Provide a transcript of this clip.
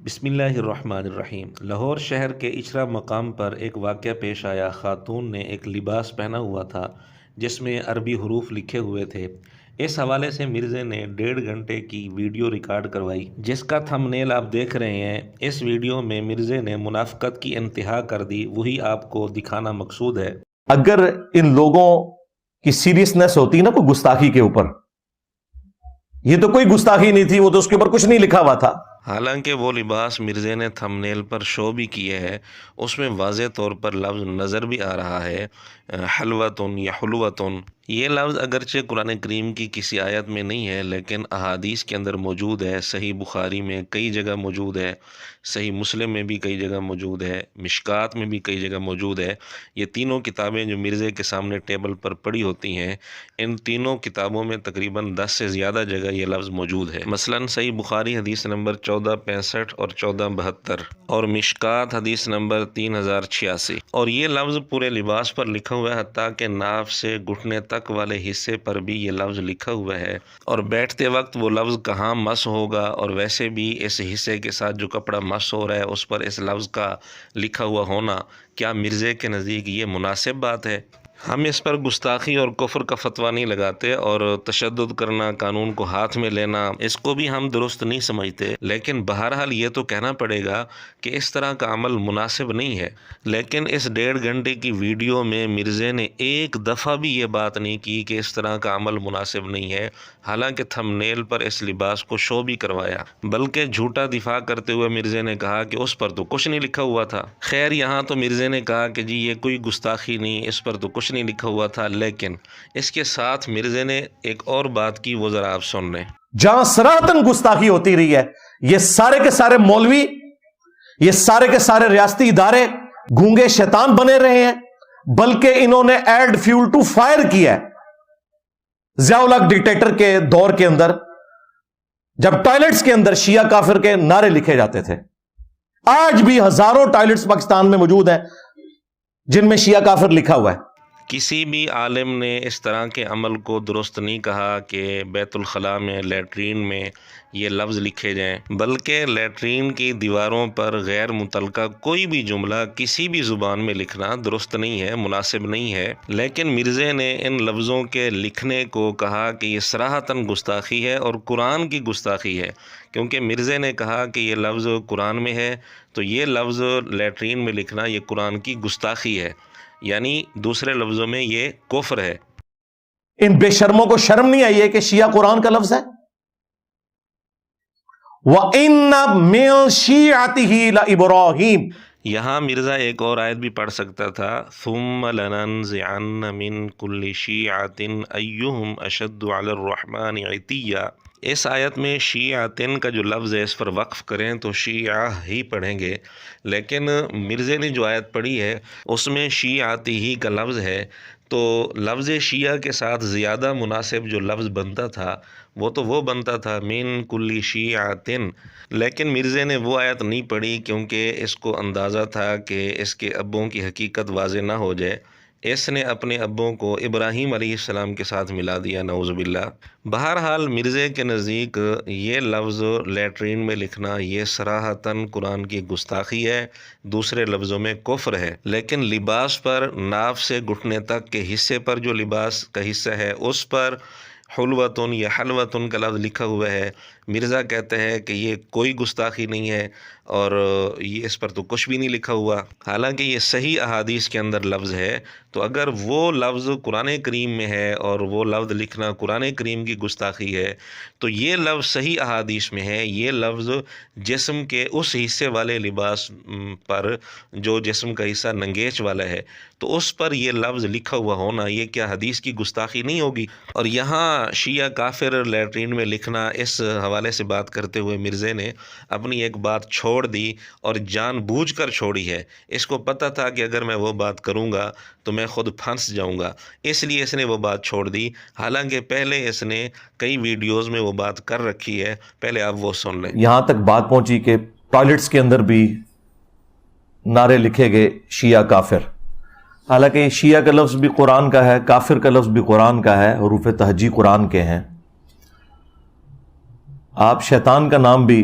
بسم اللہ الرحمن الرحیم۔ لاہور شہر کے اچرا مقام پر ایک واقعہ پیش آیا۔ خاتون نے ایک لباس پہنا ہوا تھا جس میں عربی حروف لکھے ہوئے تھے۔ اس حوالے سے مرزے نے 1.5 گھنٹے کی ویڈیو ریکارڈ کروائی جس کا تھم نیل آپ دیکھ رہے ہیں۔ اس ویڈیو میں مرزے نے منافقت کی انتہا کر دی، وہی آپ کو دکھانا مقصود ہے۔ اگر ان لوگوں کی سیریسنس ہوتی نا کوئی گستاخی کے اوپر، یہ تو کوئی گستاخی نہیں تھی، وہ تو اس کے اوپر کچھ نہیں لکھا ہوا تھا۔ حالانکہ وہ لباس مرزے نے تھم نیل پر شو بھی کیے ہے، اس میں واضح طور پر لفظ نظر بھی آ رہا ہے، حلوتن یا حلوتن۔ یہ لفظ اگرچہ قرآن کریم کی کسی آیت میں نہیں ہے لیکن احادیث کے اندر موجود ہے۔ صحیح بخاری میں کئی جگہ موجود ہے، صحیح مسلم میں بھی کئی جگہ موجود ہے، مشکات میں بھی کئی جگہ موجود ہے۔ یہ تینوں کتابیں جو مرزے کے سامنے ٹیبل پر پڑی ہوتی ہیں، ان تینوں کتابوں میں تقریباً 10 سے زیادہ جگہ یہ لفظ موجود ہے۔ مثلاً صحیح بخاری حدیث نمبر 1465 اور 1472 اور مشکات حدیث نمبر 3086، اور یہ لفظ پورے لباس پر لکھا ہوا ہے، حتیٰ کہ ناف سے گھٹنے تک والے حصے پر بھی یہ لفظ لکھا ہوا ہے، اور بیٹھتے وقت وہ لفظ کہاں مس ہوگا، اور ویسے بھی اس حصے کے ساتھ جو کپڑا مس ہو رہا ہے اس پر اس لفظ کا لکھا ہوا ہونا کیا مرزے کے نزدیک یہ مناسب بات ہے؟ ہم اس پر گستاخی اور کفر کا فتویٰ نہیں لگاتے، اور تشدد کرنا، قانون کو ہاتھ میں لینا، اس کو بھی ہم درست نہیں سمجھتے، لیکن بہرحال یہ تو کہنا پڑے گا کہ اس طرح کا عمل مناسب نہیں ہے۔ لیکن اس 1.5 گھنٹے کی ویڈیو میں مرزے نے ایک دفعہ بھی یہ بات نہیں کی کہ اس طرح کا عمل مناسب نہیں ہے، حالانکہ تھم نیل پر اس لباس کو شو بھی کروایا، بلکہ جھوٹا دفاع کرتے ہوئے مرزے نے کہا کہ اس پر تو کچھ نہیں لکھا ہوا تھا۔ خیر، یہاں تو مرزے نے کہا کہ جی یہ کوئی گستاخی نہیں، اس پر تو کچھ نہیں لکھا ہوا تھا، لیکن اس کے ساتھ مرزے نے ایک اور بات کی، وہ ذرا آپ سن لیں۔ جہاں صراحتاً گستاخی ہوتی رہی ہے، یہ سارے کے سارے مولوی، یہ سارے کے سارے ریاستی ادارے گونگے شیطان بنے رہے ہیں، بلکہ انہوں نے ایڈ فیول ٹو فائر کیا ہے۔ ضیاء الحق ڈکٹیٹر کے دور کے اندر جب ٹوائلٹس کے اندر شیعہ کافر کے نعرے لکھے جاتے تھے، آج بھی ہزاروں ٹوائلٹس پاکستان میں موجود ہیں جن میں شیعہ کافر لکھا ہوا ہے۔ کسی بھی عالم نے اس طرح کے عمل کو درست نہیں کہا کہ بیت الخلاء میں، لیٹرین میں یہ لفظ لکھے جائیں، بلکہ لیٹرین کی دیواروں پر غیر متعلقہ کوئی بھی جملہ کسی بھی زبان میں لکھنا درست نہیں ہے، مناسب نہیں ہے۔ لیکن مرزے نے ان لفظوں کے لکھنے کو کہا کہ یہ صراحتاً گستاخی ہے اور قرآن کی گستاخی ہے، کیونکہ مرزے نے کہا کہ یہ لفظ قرآن میں ہے، تو یہ لفظ لیٹرین میں لکھنا یہ قرآن کی گستاخی ہے، یعنی دوسرے لفظوں میں یہ کفر ہے۔ ان بے شرموں کو شرم نہیں آئی ہے کہ شیعہ قرآن کا لفظ ہے؟ وَإِنَّ مِن شِيعَتِهِ لَإِبْرَاهِيمَ۔ یہاں مرزا ایک اور آیت بھی پڑھ سکتا تھا، ثُمَّ لَنَنزِعَنَّ مِن كُلِّ شِيعَةٍ أَيُّهُمْ أَشَدُّ عَلَى الرَّحْمَنِ عِتِيًّا۔ اس آیت میں شیعتن کا جو لفظ ہے اس پر وقف کریں تو شیعہ ہی پڑھیں گے، لیکن مرزے نے جو آیت پڑھی ہے اس میں شیعاتی ہی کا لفظ ہے، تو لفظ شیعہ کے ساتھ زیادہ مناسب جو لفظ بنتا تھا وہ بنتا تھا من کل شیعتن، لیکن مرزے نے وہ آیت نہیں پڑھی کیونکہ اس کو اندازہ تھا کہ اس کے ابوں کی حقیقت واضح نہ ہو جائے۔ اس نے اپنے ابوں کو ابراہیم علیہ السلام کے ساتھ ملا دیا، نعوذ باللہ۔ بہرحال مرزے کے نزدیک یہ لفظ لیٹرین میں لکھنا یہ صراحتاً قرآن کی گستاخی ہے، دوسرے لفظوں میں کفر ہے۔ لیکن لباس پر ناف سے گھٹنے تک کے حصے پر جو لباس کا حصہ ہے اس پر حلوتن یا حلوتن کا لفظ لکھا ہوا ہے۔ مرزا کہتے ہیں کہ یہ کوئی گستاخی نہیں ہے اور یہ اس پر تو کچھ بھی نہیں لکھا ہوا، حالانکہ یہ صحیح احادیث کے اندر لفظ ہے۔ تو اگر وہ لفظ قرآن کریم میں ہے اور وہ لفظ لکھنا قرآن کریم کی گستاخی ہے، تو یہ لفظ صحیح احادیث میں ہے، یہ لفظ جسم کے اس حصے والے لباس پر جو جسم کا حصہ ننگیچ والا ہے، تو اس پر یہ لفظ لکھا ہوا ہونا یہ کیا حدیث کی گستاخی نہیں ہوگی؟ اور یہاں شیعہ کافر لیٹرین میں لکھنا، اس حوالے سے بات کرتے ہوئے مرزے نے اپنی ایک بات چھوڑ دی اور جان بوجھ کر چھوڑی ہے۔ اس کو پتہ تھا کہ اگر میں وہ بات کروں گا تو میں خود پھنس جاؤں گا، اس لیے اس نے وہ بات چھوڑ دی، حالانکہ پہلے اس نے کئی ویڈیوز میں وہ بات کر رکھی ہے۔ پہلے آپ وہ سن لیں۔ یہاں تک بات پہنچی کہ ٹوائلٹس کے اندر بھی نعرے لکھے گئے شیعہ کافر، حالانکہ شیعہ کا لفظ بھی قرآن کا ہے، کافر کا لفظ بھی قرآن کا ہے، حروف تہجی قرآن کے ہیں۔ آپ شیطان کا نام بھی